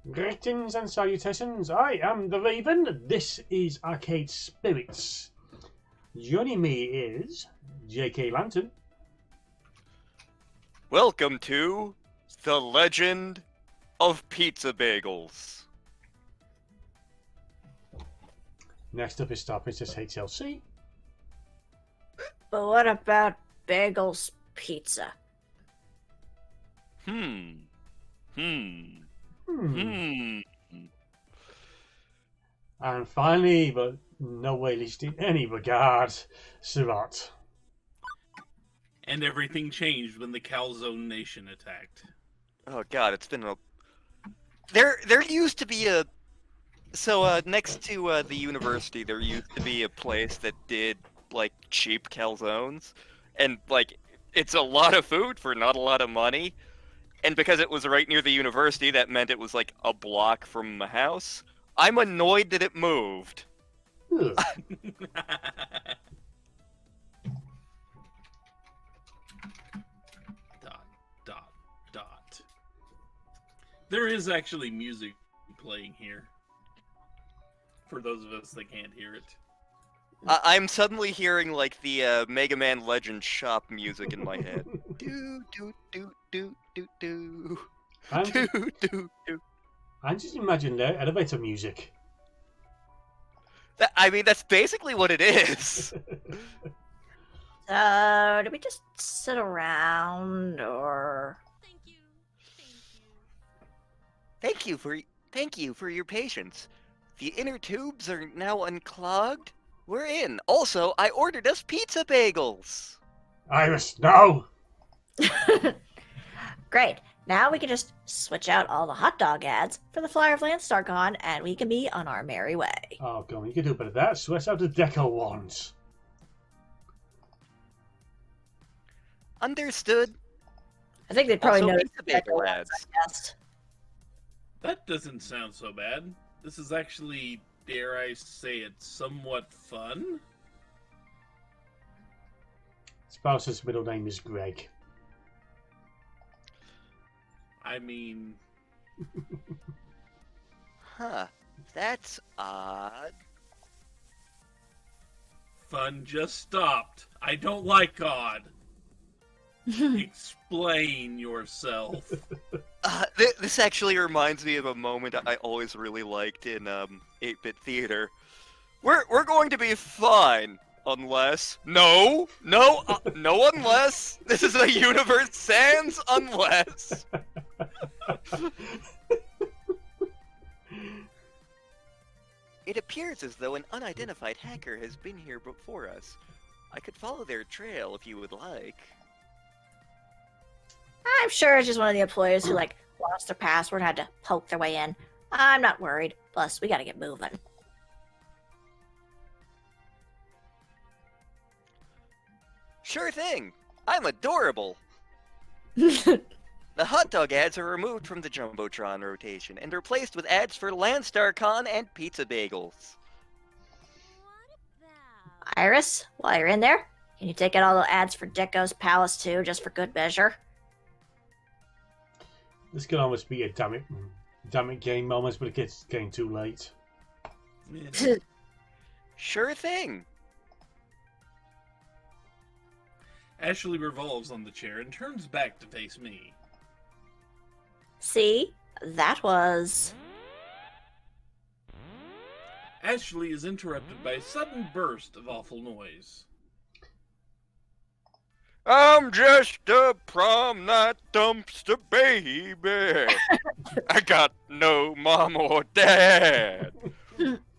Greetings and salutations. I am the Raven. This is Arcade Spirits. Joining me is JKLantern. Welcome to The Legend of Pizza Bagels. Next up is StarprincessHLC. But what about Bagels Pizza? Hmm. And finally, but no way least in any regard, Surat. And everything changed when the Calzone Nation attacked. Oh god, it's been a... There used to be a... So, next to the university, there used to be a place that did, like, cheap calzones. And, like, it's a lot of food for not a lot of money. And because it was right near the university, that meant it was, like, a block from the house. I'm annoyed that it moved. Ugh. ... There is actually music playing here. For those of us that can't hear it. I'm suddenly hearing, like, the Mega Man Legends shop music in my head. Do, do, do, do, do, do. Do, do, do. I just imagine the elevator music. I mean, that's basically what it is. So, do we just sit around, or... Thank you for your patience. The inner tubes are now unclogged. We're in. Also, I ordered us pizza bagels. Iris, no! Great. Now we can just switch out all the hot dog ads for the flyer of LandstarCon, and we can be on our merry way. Oh, God, you can do a bit of that. Sweat out the deco ones. Understood. I think they'd probably Also, notice pizza the bagel deco ads. ads, I guess. That doesn't sound so bad. This is actually, dare I say it, somewhat fun. Spouse's middle name is Greg. I mean... Huh. That's odd. Fun just stopped. I don't like God. Explain yourself. This actually reminds me of a moment I always really liked in 8-bit theater. We're going to be fine. Unless... No, unless. This is a universe sans unless. It appears as though an unidentified hacker has been here before us. I could follow their trail if you would like. I'm sure it's just one of the employees who, lost their password and had to poke their way in. I'm not worried. Plus, we gotta get moving. Sure thing. I'm adorable. The hot dog ads are removed from the Jumbotron rotation and replaced with ads for LandstarCon and pizza bagels. Iris, while you're in there, can you take out all the ads for Deco's Palace too, just for good measure? This could almost be a damn it game moment, but it gets getting too late. Sure thing. Ashley revolves on the chair and turns back to face me. See? That was... Ashley is interrupted by a sudden burst of awful noise. I'm just a prom night dumpster baby. I got no mom or dad.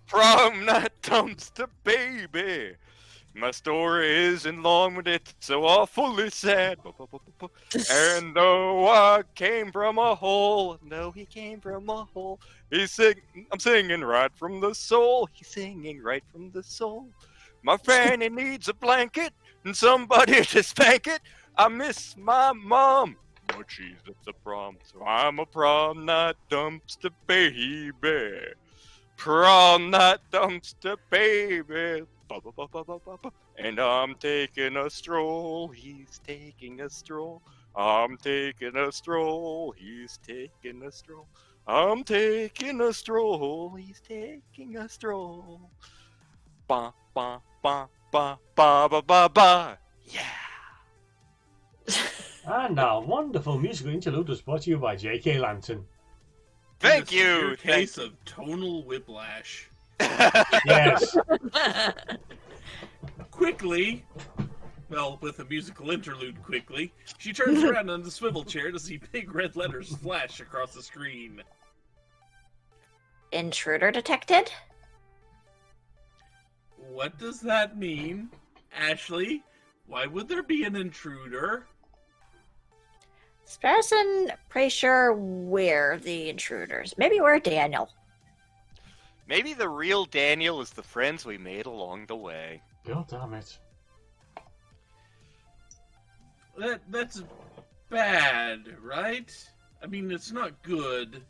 Prom night dumpster baby. My story isn't long, but it's so awfully sad. And though I came from a hole, no, he came from a hole. I'm singing right from the soul. He's singing right from the soul. My fanny needs a blanket and somebody to spank it. I miss my mom, but she's at the prom, so I'm a prom night dumpster baby. Prom night dumpster baby. And I'm taking a stroll, he's taking a stroll. I'm taking a stroll, he's taking a stroll. I'm taking a stroll, he's taking a stroll. Ba ba ba ba ba ba ba ba. Yeah. And our wonderful musical interlude was brought to you by JKLantern. Thank In a severe you. Case of tonal whiplash. Yes. Quickly, well, with a musical interlude quickly, she turns around on the swivel chair to see big red letters flash across the screen. Intruder detected? What does that mean? Ashley, why would there be an intruder? Sparrison, pretty sure we're the intruders. Maybe we're Daniel. Maybe the real Daniel is the friends we made along the way. God damn it. That's bad, right? I mean, it's not good.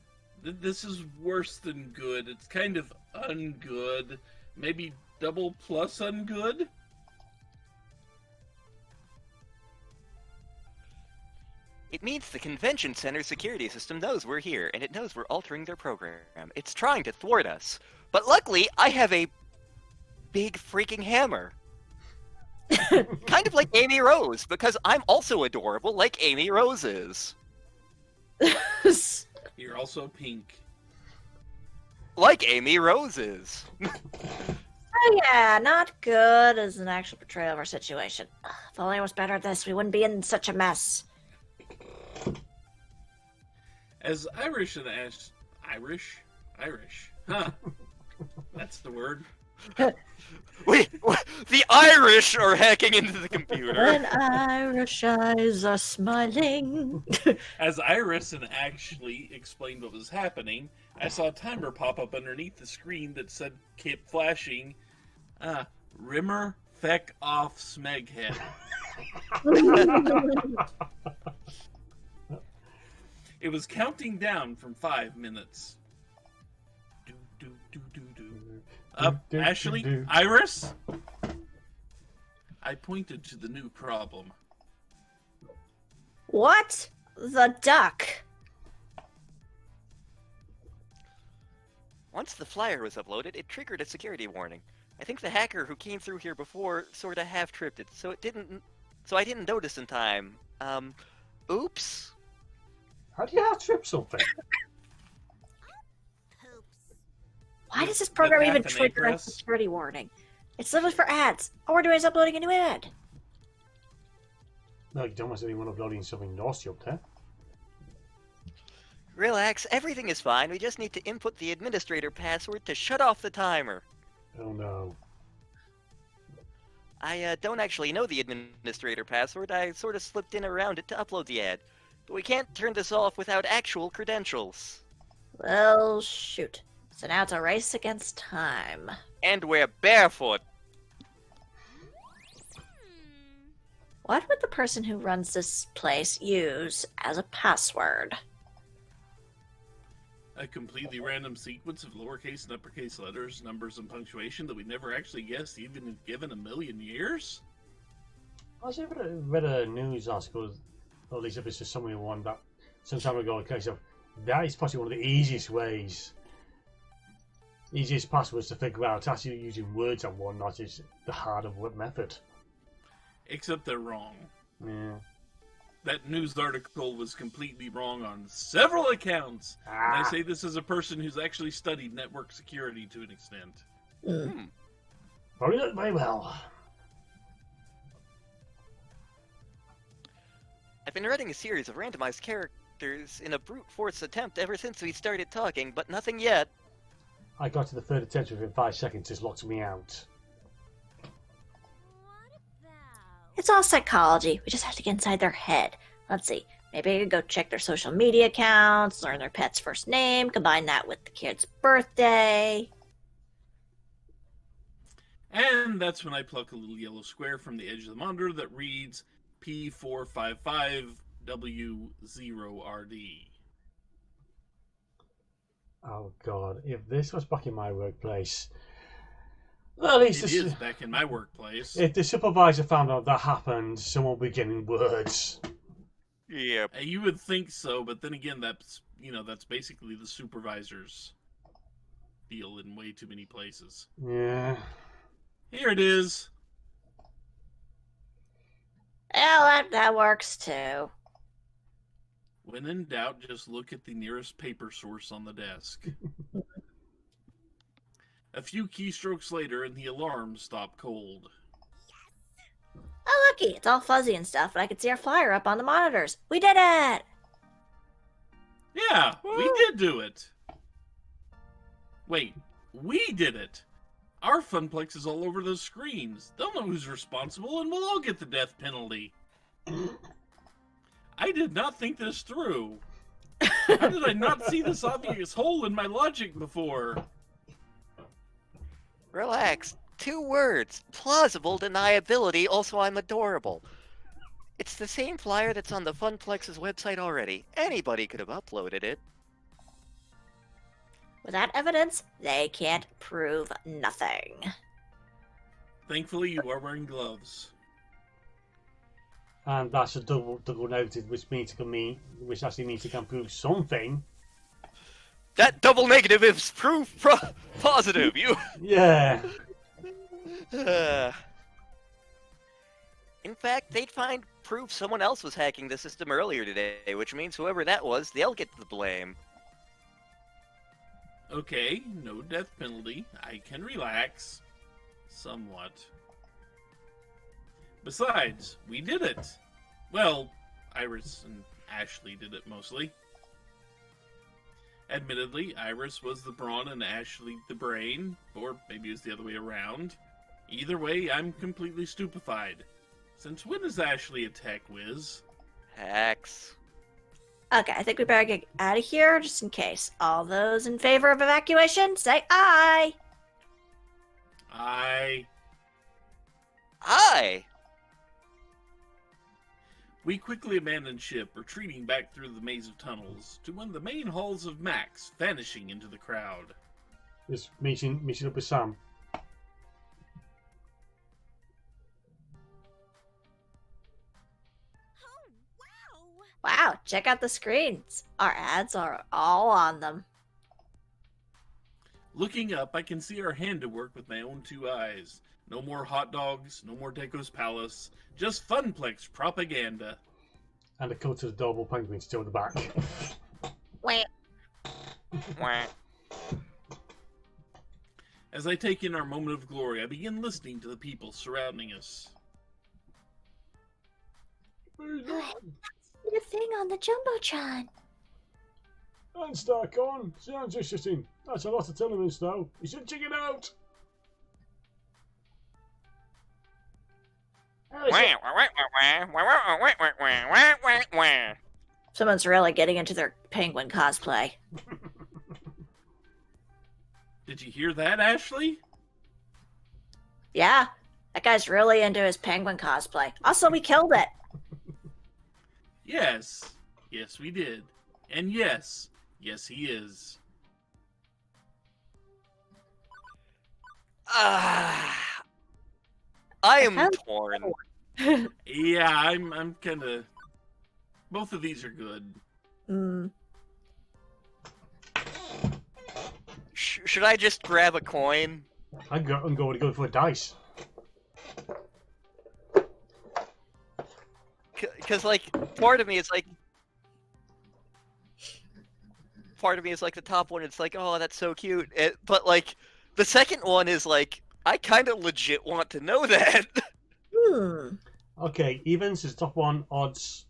This is worse than good. It's kind of ungood. Maybe double plus ungood? It means the convention center security system knows we're here, and it knows we're altering their program. It's trying to thwart us. But luckily, I have a big freaking hammer. Kind of like Amy Rose, because I'm also adorable like Amy Rose is. You're also pink. Like Amy Rose is. Oh yeah, not good as an actual portrayal of our situation. If only I was better at this, we wouldn't be in such a mess. As Irish and Irish? Huh. That's the word. Wait, the Irish are hacking into the computer. When Irish eyes are smiling. As Iris and Ashley explained what was happening, I saw a timer pop up underneath the screen that said, kept flashing, Rimmer Feck off Smeghead. It was counting down from 5 minutes. Do, do, do, do, do. Ashley, Iris? I pointed to the new problem. What? The duck. Once the flyer was uploaded, it triggered a security warning. I think the hacker who came through here before sort of half-tripped it, so I didn't notice in time. Oops. How do you have trip something? Why does this program even With that, trigger a Anachorus? security warning? It's literally for ads. All we're doing is uploading a new ad. No, you don't want anyone uploading something nasty up there. Relax, everything is fine. We just need to input the administrator password to shut off the timer. Oh no. I don't actually know the administrator password. I sort of slipped in around it to upload the ad. But we can't turn this off without actual credentials. Well, shoot. So now it's a race against time. And we're barefoot. What would the person who runs this place use as a password? A completely random sequence of lowercase and uppercase letters, numbers, and punctuation that we never actually guessed even if given a million years? I was ever read a news article, or at least if it's just somebody one that some time ago, a case of that is possibly one of the easiest ways, easiest passwords to figure out. Actually using words and whatnot is the harder method. Except they're wrong. Yeah. That news article was completely wrong on several accounts. And I Ah, say this as a person who's actually studied network security to an extent. very well. I've been writing a series of randomized characters in a brute force attempt ever since we started talking, but nothing yet. I got to the third attempt within 5 seconds. It's locked me out. It's all psychology. We just have to get inside their head. Let's see. Maybe I could go check their social media accounts, learn their pet's first name, combine that with the kid's birthday. And that's when I pluck a little yellow square from the edge of the monitor that reads P455W0RD. Oh god, if this was back in my workplace, well, at least It is back in my workplace. if the supervisor found out that happened, someone would be getting words. Yep. You would think so, but then again, that's basically the supervisor's deal in way too many places. Yeah. Here it is. Yeah, that works too. When in doubt, just look at the nearest paper source on the desk. A few keystrokes later, and the alarm stopped cold. Oh, looky, it's all fuzzy and stuff, but I can see our flyer up on the monitors. We did it! Yeah, we Woo. did do it. Wait, we did it. Our funplex is all over those screens. They'll know who's responsible, and we'll all get the death penalty. I did not think this through. How did I not see this obvious hole in my logic before? Relax. 2 words. Plausible deniability, also I'm adorable. It's the same flyer that's on the Funplex's website already. Anybody could have uploaded it. Without evidence, they can't prove nothing. Thankfully, you are wearing gloves. And that's a double negative, which actually means it can prove something. That double negative is proof positive. You. Yeah. In fact, they'd find proof someone else was hacking the system earlier today, which means whoever that was, they'll get the blame. Okay, no death penalty. I can relax. Somewhat. Besides, we did it. Well, Iris and Ashley did it mostly. Admittedly, Iris was the brawn and Ashley the brain, or maybe it's the other way around. Either way, I'm completely stupefied. Since when is Ashley a tech whiz? Hacks. Okay, I think we better get out of here just in case. All those in favor of evacuation, say aye! Aye. We quickly abandoned ship, retreating back through the maze of tunnels to one of the main halls of Max, vanishing into the crowd. Just meeting up with Sam. Wow, check out the screens. Our ads are all on them. Looking up, I can see our handiwork with my own 2 eyes. No more hot dogs, no more Deco's Palace, just Funplex propaganda. And a cut to the double penguin still in the back. Wait. Wah. As I take in our moment of glory, I begin listening to the people surrounding us. The thing on the Jumbotron. And Starcon, sounds interesting. That's a lot of telements though. You should check it out. Someone's really getting into their penguin cosplay. Did you hear that, Ashley? Yeah, that guy's really into his penguin cosplay. Also, we killed it. Yes. Yes, we did. And yes. Yes, he is. I am torn. Yeah, I'm kind of... Both of these are good. Should I just grab a coin? I'm going to go for a dice. Because, like, part of me is like the top one. It's like, oh, that's so cute. But, like, the second one is like, I kind of legit want to know that. Okay, evens is top one, odds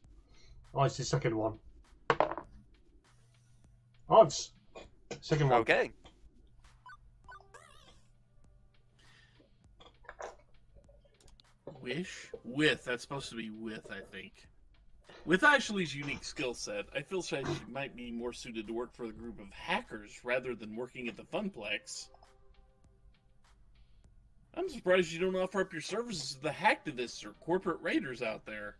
is the second one. Odds. Second one. Okay. Wish? With. That's supposed to be with, I think. With Ashley's unique skill set, I feel she might be more suited to work for a group of hackers rather than working at the Funplex. I'm surprised you don't offer up your services to the hacktivists or corporate raiders out there.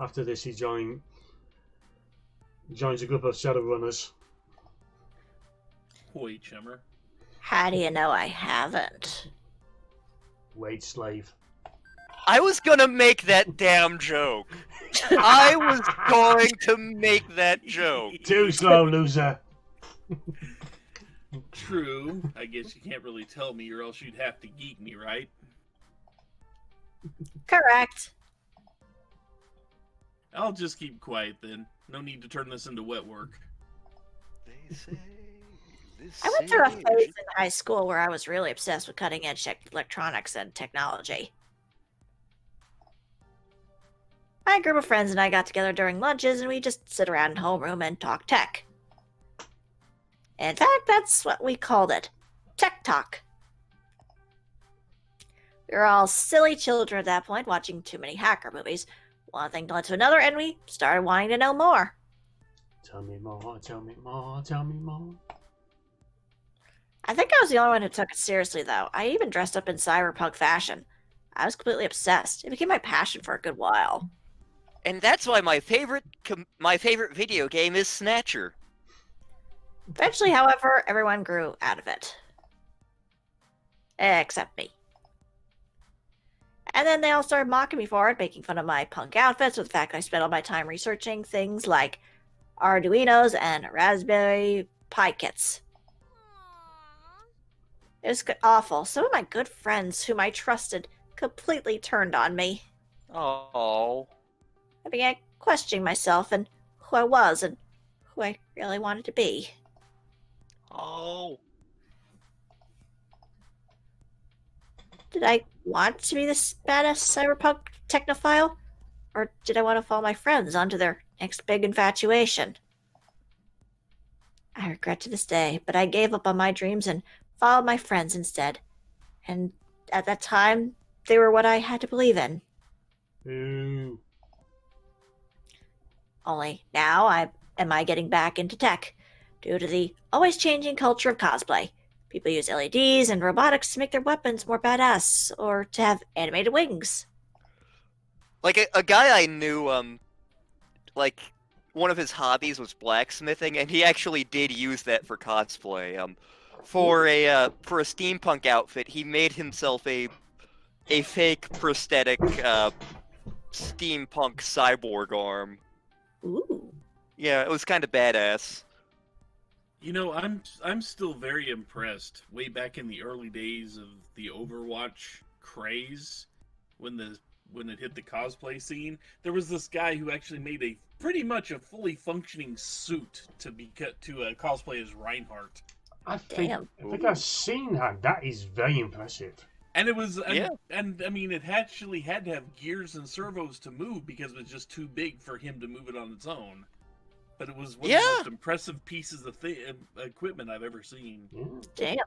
After this, he joins a group of Shadowrunners. Hoy, chummer. How do you know I haven't? Wage slave. I was gonna make that damn joke. I was going to make that joke. Too slow, loser. True. I guess you can't really tell me, or else you'd have to geek me, right? Correct. I'll just keep quiet then. No need to turn this into wet work. They say this I went through a age- phase in high school where I was really obsessed with cutting edge electronics and technology. My group of friends and I got together during lunches and we just sit around in homeroom and talk tech. In fact, that's what we called it. Tech talk. We were all silly children at that point, watching too many hacker movies. One thing led to another, and we started wanting to know more. Tell me more, tell me more, tell me more. I think I was the only one who took it seriously, though. I even dressed up in cyberpunk fashion. I was completely obsessed. It became my passion for a good while. And that's why my favorite video game is Snatcher. Eventually, however, everyone grew out of it. Except me. And then they all started mocking me for it, making fun of my punk outfits with the fact that I spent all my time researching things like Arduinos and Raspberry Pi kits. It was awful. Some of my good friends, whom I trusted, completely turned on me. Oh. I began questioning myself and who I was and who I really wanted to be. Oh. Did I want to be this badass cyberpunk technophile? Or did I want to follow my friends onto their next big infatuation? I regret to this day, but I gave up on my dreams and followed my friends instead. And at that time, they were what I had to believe in. Ooh. Only now am I getting back into tech, due to the always changing culture of cosplay. People use LEDs and robotics to make their weapons more badass, or to have animated wings. Like a guy I knew, like one of his hobbies was blacksmithing, and he actually did use that for cosplay. For a steampunk outfit, he made himself a fake prosthetic steampunk cyborg arm. Ooh. Yeah, it was kind of badass. You know, I'm still very impressed. Way back in the early days of the Overwatch craze, when it hit the cosplay scene, there was this guy who actually made pretty much a fully functioning suit to cosplay as Reinhardt. I think Damn. I've seen that. That is very impressive. And it was, Yeah. and I mean, it actually had to have gears and servos to move because it was just too big for him to move it on its own. But it was one of the most impressive pieces of equipment I've ever seen. Yeah. Damn.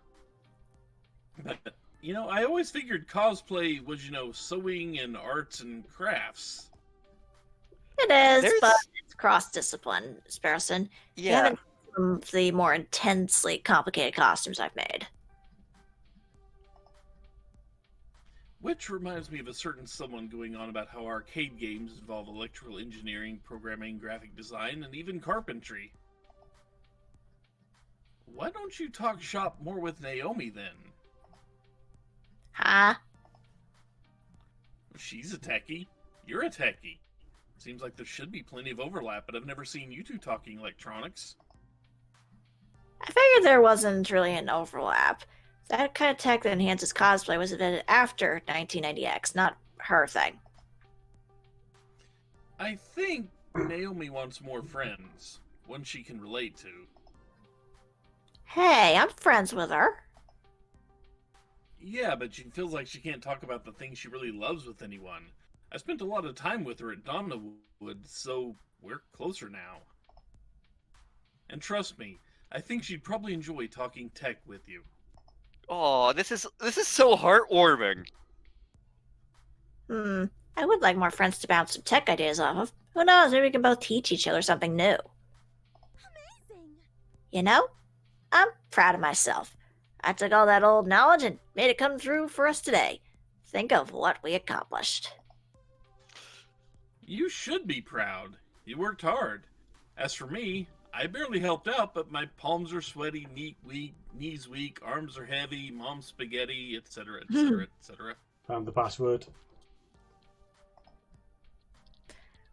But, you know, I always figured cosplay was, sewing and arts and crafts. It is, There's- but it's cross-discipline, Sparrowson. You Yeah. haven't seen some of the more intensely complicated costumes I've made. Which reminds me of a certain someone going on about how arcade games involve electrical engineering, programming, graphic design, and even carpentry. Why don't you talk shop more with Naomi then? Huh? She's a techie. You're a techie. Seems like there should be plenty of overlap, but I've never seen you two talking electronics. I figured there wasn't really an overlap. That kind of tech that enhances cosplay was invented after 1990X, not her thing. I think Naomi wants more friends. One she can relate to. Hey, I'm friends with her. Yeah, but she feels like she can't talk about the things she really loves with anyone. I spent a lot of time with her at Donnawood, so we're closer now. And trust me, I think she'd probably enjoy talking tech with you. Oh, this is so heartwarming. I would like more friends to bounce some tech ideas off of. Who knows, maybe we can both teach each other something new. Amazing! You know, I'm proud of myself. I took all that old knowledge and made it come through for us today. Think of what we accomplished. You should be proud. You worked hard. As for me, I barely helped out, but my palms are sweaty, knees weak, arms are heavy, mom's spaghetti, etc., etc., etc. Found the password.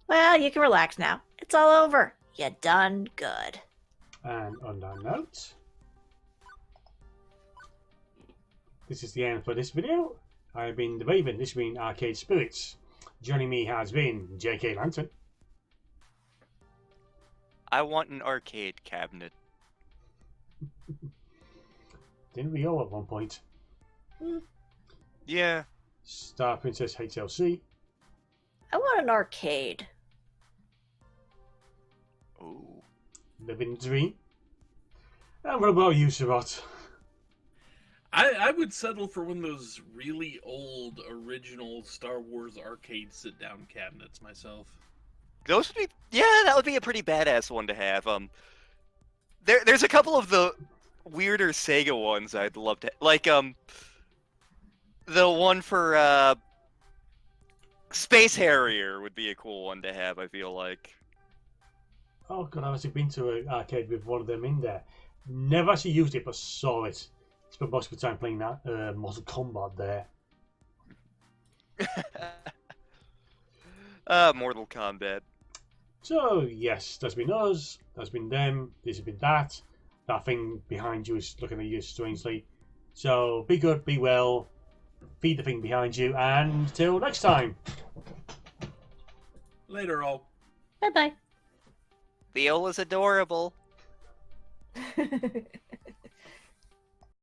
Well, you can relax now. It's all over. You done good. And on that note, this is the end for this video. I've been the Raven, this has been Arcade Spirits. Joining me has been JKLantern. I want an arcade cabinet. Didn't we all at one point? Yeah. StarprincessHLC. I want an arcade. Ooh. Living the Dream. And what about you, Sarot? I would settle for one of those really old original Star Wars arcade sit-down cabinets myself. Those would be, yeah, that would be a pretty badass one to have. There's a couple of the weirder Sega ones I'd love to, like the one for Space Harrier would be a cool one to have. I feel like. Oh god, I've actually been to an arcade with one of them in there. Never actually used it, but saw it. Spent most of the time playing that Mortal Kombat there. Mortal Kombat. So yes, that's been us. That's been them. This has been that. That thing behind you is looking at you strangely. So be good, be well. Feed the thing behind you, and till next time. Later, all. Bye bye. Viola's adorable.